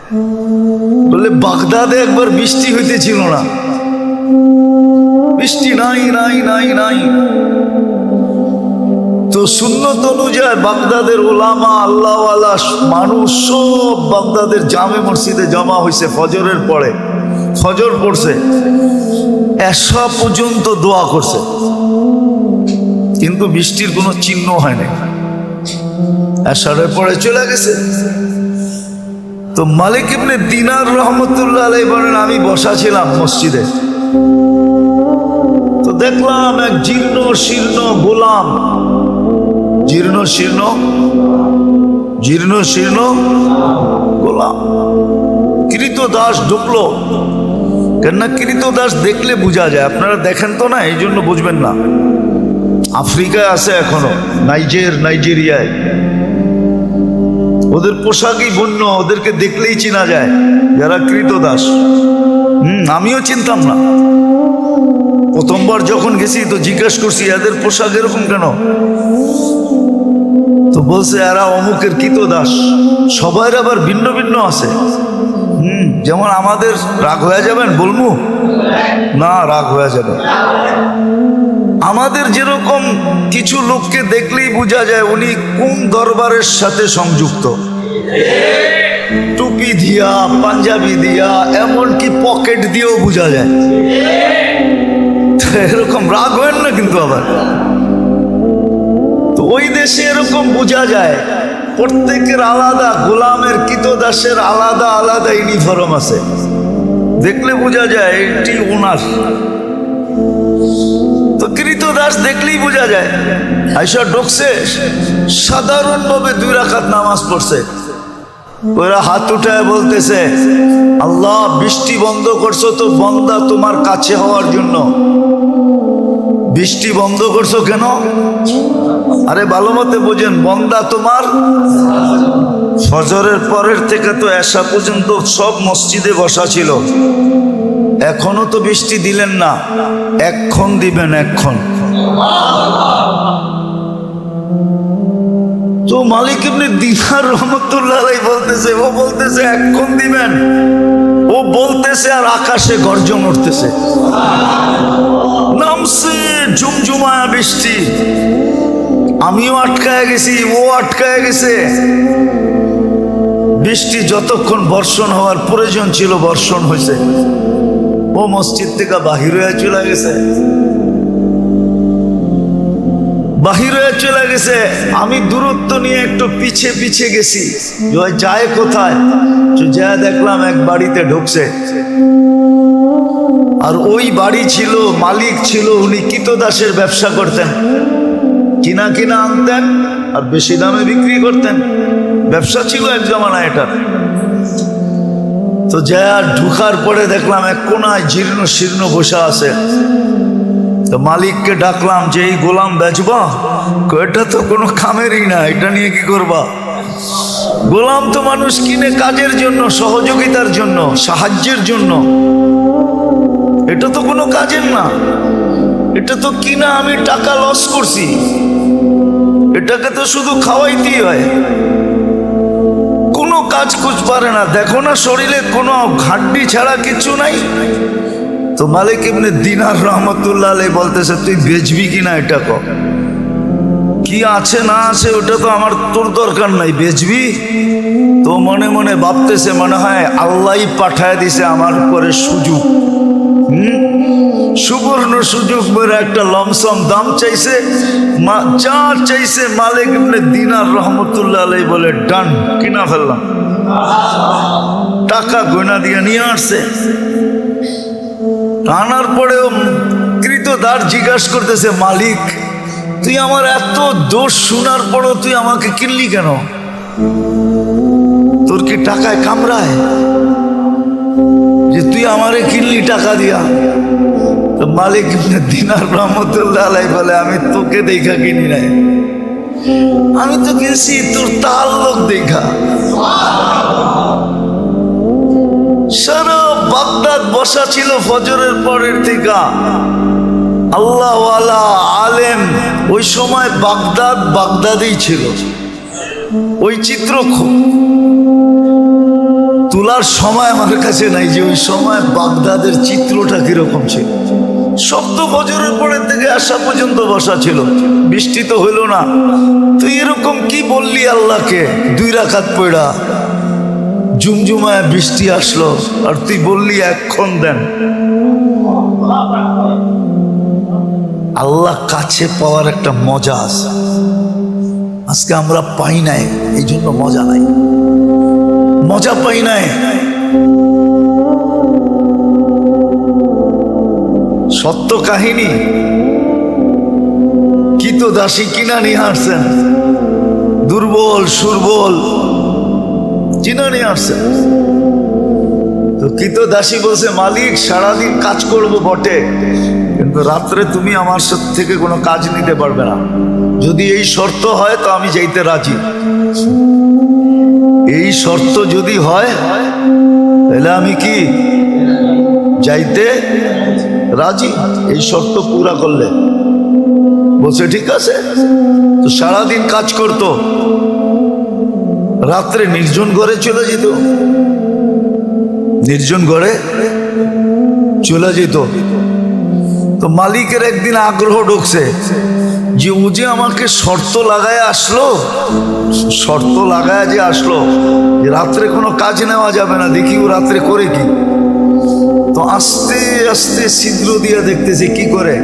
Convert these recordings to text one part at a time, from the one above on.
বলে বাগদাদে একবার বৃষ্টি হইতেছিল না, বৃষ্টি নাই নাই নাই নাই। তো সুন্নত অনুযায়ী বাগদাদের ওলামা আল্লাহওয়ালা মানুষ সব বাগদাদের জামে মসজিদে জমা হয়েছে ফজরের পরে। ফজর পড়ছে, এশা পর্যন্ত দোয়া করছে, কিন্তু বৃষ্টির কোনো চিহ্ন হয় নাই। এশারের পরে চলে গেছে। তো মালিক ইবনে দিনার রহমতুল্লাহ আলাইহি বলেন, আমি বসা ছিলাম মসজিদে, তো দেখলাম এক জীর্ণ শীর্ণ গোলাম, জীর্ণ শীর্ণ গোলাম কৃতদাস ঢুকলো। কেননা কৃতদাস দেখলে বোঝা যায়, আপনারা দেখেন তো না, এই জন্য বুঝবেন না। আফ্রিকায় আছে এখনো, নাইজেরিয়ায় ওদের পোশাকই বন্য, ওদেরকে দেখলেই চেনা যায় যারা কৃতদাস। আমিও চিনতাম না, প্রথমবার যখন গেছি তো জিজ্ঞেস করছি এদের পোশাক এরকম কেন, তো বলছে এরা অমুকের কৃতদাস। সবার আবার ভিন্ন ভিন্ন আছে। যেমন আমাদের রাগ হয়ে যাবেন বলবো না, রাগ হয়ে যাবে। আমাদের যেরকম কিছু লোককে দেখলেই বোঝা যায় উনি কোন দরবারের সাথে সংযুক্ত, টুপি দিয়া, পাঞ্জাবি দিয়া, এমনকি পকেট দিয়েও বোঝা যায়। এরকম রাগ হয় না কিন্তু আবার। তো ওই দেশে এরকম বোঝা যায়, প্রত্যেকের আলাদা, গোলামের কৃতদাসের আলাদা আলাদা ইউনিফর্ম আছে, দেখলে বোঝা যায় এটি ওনার। তো কৃতদাস দেখলেই বোঝা যায়। আইসা ঢুকছে, সাধারণভাবে 2 রাকাত নামাজ পড়ছে। ওরা হাত উঠায় বলতেছে, আল্লাহ বৃষ্টি বন্ধ করছো তো বন্দা তোমার কাছে হওয়ার জন্য। বৃষ্টি বন্ধ করছো কেন? আরে ভালো মতে বোঝেন, বন্দা তোমার। ফজরের পরের থেকে তো এশা পর্যন্ত সব মসজিদে বসা ছিল, এখনো তো বৃষ্টি দিলেন না, এক্ষণ দিবেন, এক্ষণ। তো মালিক ইবনে দিনার রহমতুল্লাহ আলাইহি বলতেছে, ও বলতেছে এক্ষণ দিবেন, ও বলতেছে আর আকাশে গর্জন উঠতেছে, নামছে ঝুমঝুমায়া বৃষ্টি। আমিও আটকায় গেছি, ও আটকায় গেছে। বৃষ্টি যতক্ষণ বর্ষণ হওয়ার প্রয়োজন ছিল বর্ষণ হয়েছে। ও মসজিদ থেকে বাহির হয়ে চলে গেছে, বাহির হয়ে চলে গেছে। আমি দূরত্ব নিয়ে একটু পিছে পিছে গেছি, যায় কোথায়, যা দেখলাম এক বাড়িতে ঢুকছে। আর ওই বাড়ি ছিল, মালিক ছিল, উনি কৃতদাসের ব্যবসা করতেন, কিনা কিনা আনতেন আর বেশি দামে বিক্রি করতেন, ব্যবসা ছিল এক জমানা এটা। তো যা ঢুকার পরে দেখলাম এক কোনায় জীর্ণ শীর্ণ বসা আছে। তো মালিককে ডাকলাম যে এই গোলাম বেচবা? এটা তো কোনো কামেরই না, এটা নিয়ে কি করবা? গোলাম তো মানুষ কিনে কাজের জন্য, সহযোগিতার জন্য, সাহায্যের জন্য, এটা তো কোনো কাজের না। এটা তো কিনা আমি টাকা লস করছি, এটাকে তো শুধু খাওয়াইতেই হয়, কোনো কাজ কুছ পারে না। দেখো না শরীরে কোনো হাড্ডি ছাড়া কিছু নাই। তো মালিক ইবনে দিনার রহমতুল্লাহ আলাইহি বলতেছে, তুই বেচবি কিনা এটা কর, কি আছে না আছে ওটা তো আমার তোর দরকার নাই, বেচবি? তো মনে মনে ভাবতেছে, মনে হয় আল্লাহই পাঠায় দিছে আমার উপরে সুযোগ, সুবর্ণ সুযোগ বলে একটা লমসম দাম চাইছে, যা চাইছে মালিক ইবনে দিনার রহমতুল্লাহ আলাইহি বলে ডান, কিনা ফেললাম। টাকা গয়না দিয়ে নিয়ে আসছে। আনার পরেও কৃতদাস জিজ্ঞাসা করতেছে, মালিক তুই আমার এত দোষ শোনার পরও তুই আমাকে কিনলি কেন? তোর কি টাকায় কামড়ায় যে তুই আমারে কিনলি টাকা দিয়া? তো মালিক ইবনে দিনার রহমতুল্লাহ আলাইহি বলে, আমি তোকে দেখা কিনি নাই, আমি তো কিনছি তোর তাল্লুক দেখা। সারা বাগদাদ বসা ছিল ফজরের পরের থেকে আল্লাহওয়ালা আলেম। ওই সময় বাগদাদেই ছিল। ওই চিত্র তোলার সময় আমার কাছে নাই যে ওই সময় বাগদাদের চিত্রটা কিরকম ছিল। শব্দ ফজরের পরের থেকে আসা পর্যন্ত বসা ছিল, বৃষ্টি তো হইল না। তুই এরকম কি বললি আল্লাহকে? 2 রাকাত পড়া জুমজুমায় বৃষ্টি আসলো আর তুই বললি এক্ষণ দেন। আল্লাহ কাছে পাওয়ার একটা মজা আছে, আজকে আমরা পাই নাই, এই জন্য মজা নাই, মজা পাই নাই। সত্য কাহিনী। কি তো দাসী কিনা নিয়ে আসছেন, দুর্বল সুরবল কিনা নিয়ে আসছেন। তো কি তো দাসী বলছে, মালিক সারাদিন কাজ করব বটে, কিন্তু রাত্রে তুমি আমার সাথে থেকে কোনো কাজ নিতে পারবে না। যদি এই শর্ত হয় তো আমি যাইতে রাজি। এই শর্ত যদি হয় তাহলে আমি কি যাইতে রাজি, এই শর্ত পুরা করলে। বলছে ঠিক আছে। তো সারাদিন কাজ করত, রাত্রে নির্জন ঘরে চলে যেত, নির্জন ঘরে চলে যেত। তো মালিকের একদিন আগ্রহ ঢুকছে যে ও যে আমাকে শর্ত লাগায় আসলো, শর্ত লাগায় যে আসলো যে রাত্রে কোনো কাজ নেওয়া যাবে না, দেখি ও রাত্রে করে কি। তো আস্তে আস্তে ছিদ্র দিয়ে দেখতেছে কি করে।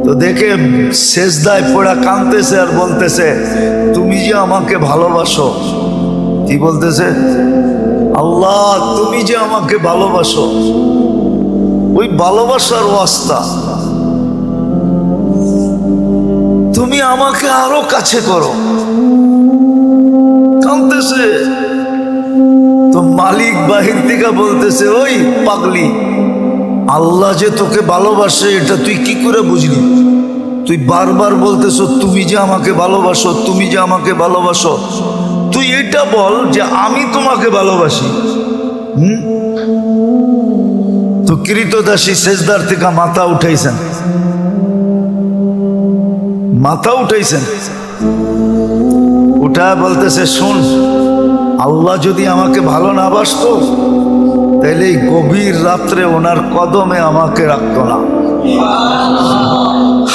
তো দেখে সেজদায় পড়া কাঁদতেছে আর বলতেছে, তুমি যে আমাকে ভালোবাসো। কি বলতেছে? আল্লাহ তুমি যে আমাকে ভালোবাসো, ওই ভালোবাসার ওয়াস্তা তুমি আমাকে আরো কাছে করো। কাঁদতেছে। তো মালিক বাহির থেকে বলতেছে, ওই পাগলি, আল্লাহ যে তোকে ভালোবাসে এটা তুই কি করে বুঝলি? তুই বারবার বলতেছো তুমি যে আমাকে ভালোবাসো, তুমি যে আমাকে ভালোবাসো। তুই এটা বল যে আমি তোমাকে ভালোবাসি। তো কৃতদাসী সেজদার থেকে মাথা উঠাইছেন, মাথা উঠাইছেন, উঠা বলতেছে, শোন, আল্লাহ যদি আমাকে ভালো না বাসতো তাইলে এই গভীর রাত্রে ওনার কদমে আমাকে রাখতো না,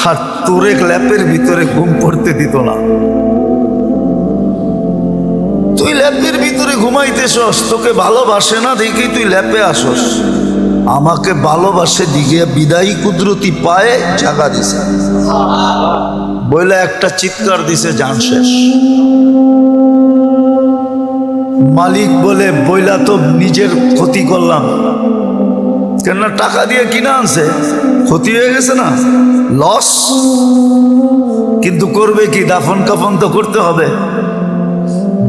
আর তোরে ল্যাপের ভিতরে ঘুম পড়তে দিত না। তুই ল্যাপের ভিতরে ঘুমাইতেছস, তোকে ভালোবাসে না দেখি তুই ল্যাপে আসস। আমাকে ভালোবাসে দিকে বিদায়ী কুদরতি পায়ে জাগা দিছে, বইলে একটা চিৎকার দিছে, জান শেষ। মালিক বলে, বইলা তো নিজের ক্ষতি করলাম, কেননা টাকা দিয়ে কিনা আনছে, ক্ষতি হয়ে গেছে না, লস। কিন্তু করবে কি, দাফন কাফন তো করতে হবে।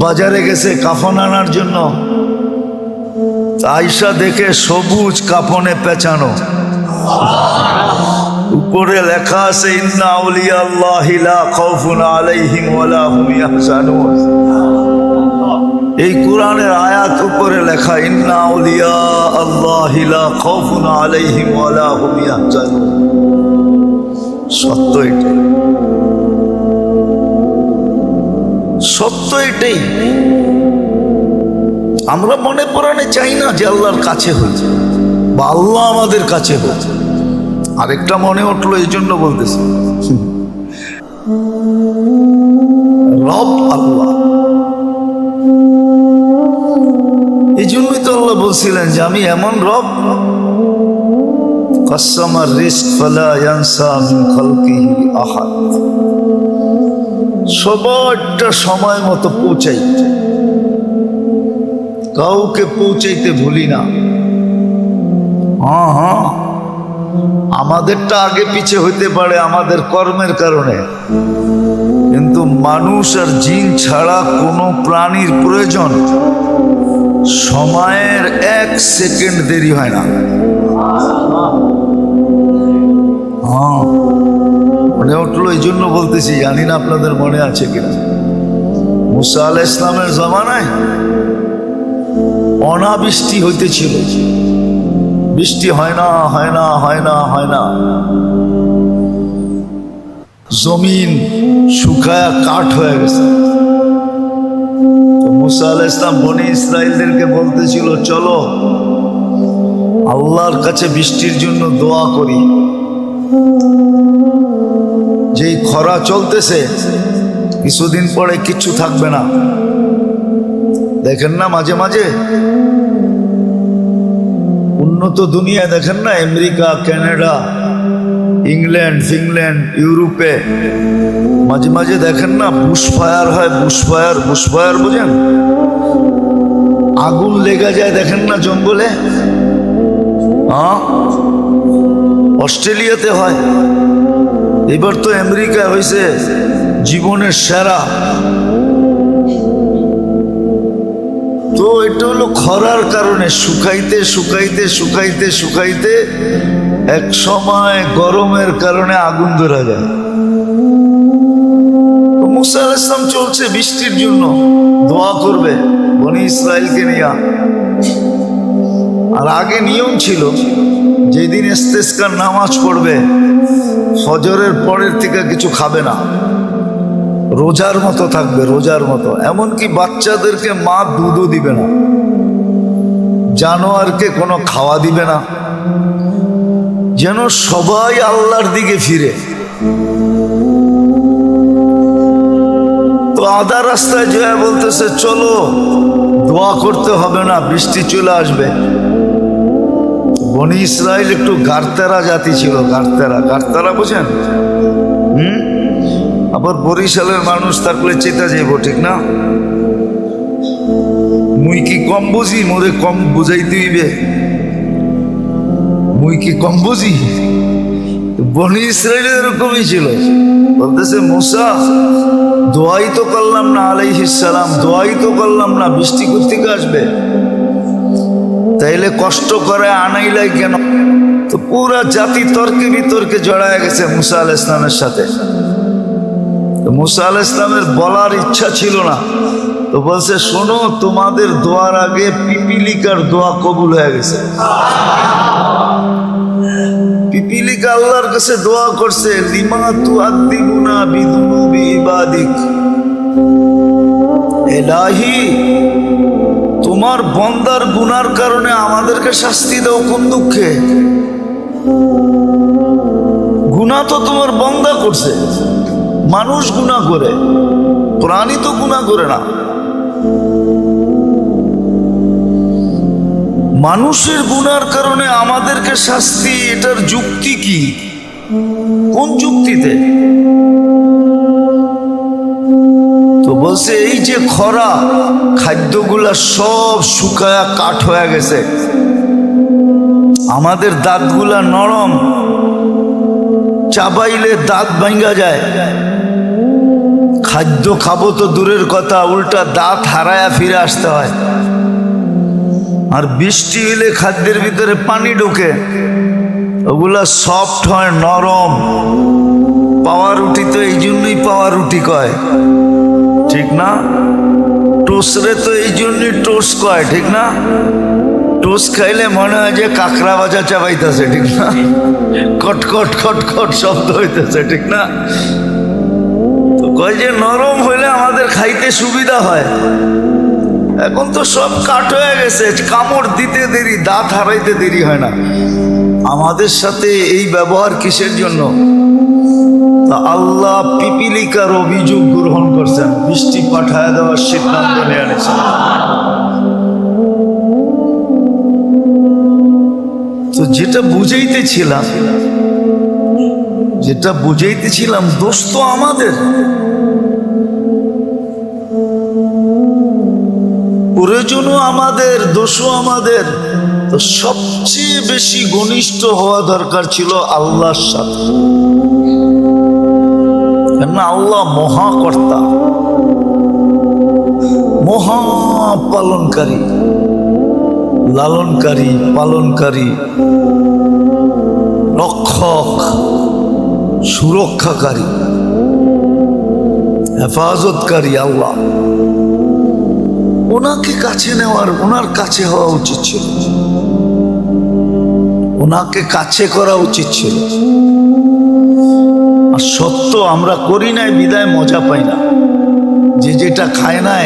বাজারে গেছে কাফন আনার জন্য, আয়সা দেখে সবুজ কাফনে পেঁচানো, উপরে লেখা আছে, ইন্না আউলিয়া আল্লাহি লা খাউফুন আলাইহিম ওয়ালা হুম ইয়াহজানুন। এই কোরআনের আয়াত উপরে লেখা, ইন্না আউলিয়া আল্লাহি লা খাউফুন আলাইহিম ওয়ালা হুম ইয়াহজানুন। সত্য এটাই, সত্য এটাই। আমরা মনে প্রাণে চাই না যে আল্লাহর কাছে হয়েছে বা আল্লাহ আমাদের কাছে হয়েছে। আরেকটা মনে উঠলো, এই জন্য বলতেছি, রব আল্লাহ। এই জন্যই তো আল্লাহ বলছিলেন যে আমি এমন রব, কাসসামার রিজক ফালা ইয়ানসা মিন খালকিহি আহাদ। সবারটা সময় মতো পৌঁছাই, কাউকে পৌঁছাইতে ভুলি না। হ্যাঁ, আমাদেরটা আগে পিছে হইতে পারে আমাদের কর্মের কারণে, কিন্তু মানুষ আর জিন ছাড়া কোনো প্রাণীর প্রয়োজন সময়ের 1 সেকেন্ড দেরি হয় না। হ্যাঁ, মনে উঠলো, এই জন্য বলতেছি, জানি না আপনাদের মনে আছে কিনা, মুসা আলাইহিস সালামের জামানায় অনাবৃষ্টি হইতেছিল, বৃষ্টি হয় না, হয় না, হয় না, হয় না, জমিন শুকায়া কাঠ হয়ে গেছে। মুসা আলাইহিস সালাম বনি ইসরাইলদেরকে বলতেছিল, চলো আল্লাহর কাছে বৃষ্টির জন্য দোয়া করি। যেই খরা চলতেছে, কিছুদিন পরে কিচ্ছু থাকবে না। দেখেন না মাঝে মাঝে উন্নত দুনিয়া, দেখেন না আমেরিকা, কানাডা, ইংল্যান্ড, ফিনল্যান্ড, ইউরোপে মাঝে মাঝে দেখেন না বুশফায়ার হয়। বুশফায়ার বুঝেন? আগুন লেগে যায়, দেখেন না জঙ্গলে। হ্যাঁ, অস্ট্রেলিয়াতে হয়, এবার তো আমেরিকা হয়েছে জীবনের সেরা। তো এটা হলো খরার কারণে, শুকাইতে শুকাইতে শুকাইতে শুকাইতে এক সময় গরমের কারণে আগুন ধরা যায়। মুসা আলাইহিস সালাম চলছে বৃষ্টির জন্য, দোয়া করবে বনি ইসরাইলকে নিয়ে। আর আগে নিয়ম ছিল, যেদিন ইস্তেসকার নামাজ পড়বে ফজরের পরের থেকে কিছু খাবে না, রোজার মতো থাকবে, রোজার মতো। এমনকি বাচ্চাদেরকে মা দুধও দিবে না, জানোয়ারকে কোনো খাওয়া দিবে না, যেন সবাই আল্লাহর দিকে ফিরে। তো আধা রাস্তায় জয়া বলতেছে, চলো দোয়া করতে হবে না, বৃষ্টি চলে আসবে। বনি ইসরাইল একটু গারতেরা জাতি ছিল। গারতেরা বুঝেন? আবার বরিশালের মানুষ থাকলে চেতা যাইব, ঠিক না? মুই কি কম বুঝি? মোরে কম বুঝাইতে হইবে? মুই কি কম বুঝি? বনি ইসরাইল এরকমই ছিল। বলতেছে, মুসা দোয়াই তো করলাম না, আলাইহিস সালাম দোয়াই তো করলাম না, বৃষ্টি কোত্থেকে আসবে? তাইলে কষ্ট করে আনাইলাই কেন? তো পুরা জাতি তর্কে বিতর্কে জড়ায় গেছে মুসা আলাইহিস সালামের সাথে। মুসা আলাইহিস সালামের বলার ইচ্ছা ছিল না, তো বলছে, শোনো, তোমাদের দোয়ার আগে পিপিলিকার দোয়া কবুল হয়ে গেছে। পিপিলিকা আল্লাহর কাছে দোয়া করছে, লিমা তুআযিবুনা বিযুনুবি ইবাদিক, ইলাহি তোমার বন্দার গুনার কারণে আমাদেরকে শাস্তি দাও কোন দুঃখে? গুনাহ তো তোমার বন্দা করছে, মানুষ গুনাহ করে, প্রাণী তো গুনাহ করে না। মানুষের গুনার কারণে আমাদেরকে শাস্তি, এটার যুক্তি কি? কোন যুক্তিতে? তো বলছে, এই যে খরা, খাদ্যগুলা সব শুকায়া কাঠ হয়ে গেছে, আমাদের দাঁতগুলা নরম, চাবাইলে দাঁত ভাঙ্গা যায়। খাদ্য খাবো তো দূরের কথা, উল্টা দাঁত হারায়া ফিরে আসতে হয়। আর বৃষ্টি হলে খাদ্যের ভিতরে পানি ঢোকে, ওগুলা সফট হয়, নরম। পাউরুটি তো এই জন্যই পাউরুটি কয়, ঠিক না? টোস্টরে তো এই জন্যই টোস্ট কয়, ঠিক না? টোস্ট খাইলে মনে হয় যে কাঁকড়া ভাজা চাবাইতেছে, ঠিক না? কটকট খটখট শব্দ হইতেছে, ঠিক না? তো কয় যে নরম হইলে আমাদের খাইতে সুবিধা হয়। এখন তো সব কাঠ হয়ে গেছে, কামড় দিতে দেরি, দাঁত হারাইতে দেরি হয় না। আমাদের সাথে এই ব্যবহার কিসের জন্য? তা আল্লাহ পিপিলিকার অভিযোগ গ্রহণ করছেন, বৃষ্টি পাঠায় দেওয়ার সিদ্ধান্ত নিয়ে নিয়েছেন। তো যেটা বুঝাইতেছিলাম দোষ তো আমাদের, প্রয়োজনও আমাদের, দোষও আমাদের। তো সবচেয়ে বেশি ঘনিষ্ঠ হওয়া দরকার ছিল আল্লাহর সাথে, কেননা আল্লাহ মহাকর্তা, মহাপালনকারী, লালনকারী, পালনকারী, রক্ষক, সুরক্ষাকারী, হেফাজতকারী আল্লাহ। ওনাকে কাছে নেওয়ার, ওনার কাছে হওয়া উচিত ছিল, ওনাকে কাছে করা উচিত ছিল। আর সত্য আমরা করি নাই বিদায় মজা পাই না। যে যেটা খায় নাই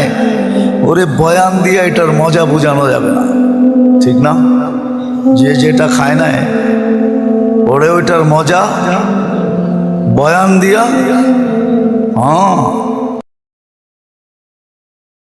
ওরে বয়ান দিয়ে এটার মজা বোঝানো যাবে না, ঠিক না? যে যেটা খায় না ওরে ওইটার মজা বয়ান দিয়া, হ্যাঁ